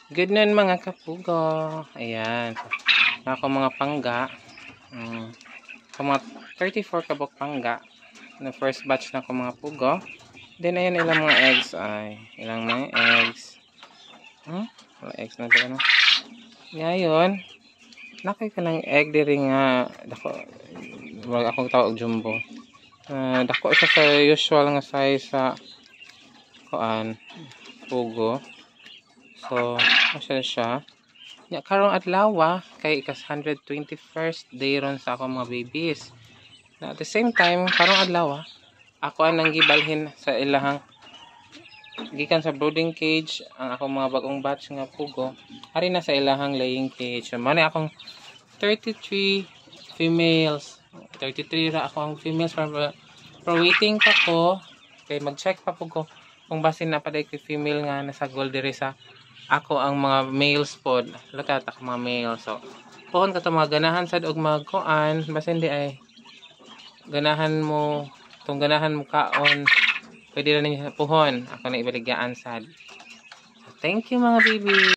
Good noon mga kapugo. Ayan. Ako mga pangga. Mga 34 kabok pangga. Na first batch na ko mga pugo. Then ayan ilang mga eggs ay. Ilang mga eggs. Wala eggs na dito. Ngayon. Nakay ka ng egg diri nga. Wag akong tawag jumbo. Dako siya sa usual nga size sa kuan pugo. So, siya. Ya karong adlaw kay ikas 121st day ron sa akong mga babies. Na at the same time, karong adlaw ako ang gibalhin sa ilahang gikan sa brooding cage ang akong mga bagong batch nga pugo. Ari na sa ilahang laying cage. So, mani akong 33 females. 33 ra ako ang females pero waiting pa ko kay mag-check pa po ko kung basin na pa day female nga nasa gold diri sa ako ang mga males pod. Lakat ako mga male. So, pohon ka to mga ganahan sad og magkuan basin di ay ganahan mo kaon. Pwede na ninyo pohon. Ako na ibaligyaan sad. Thank you mga baby.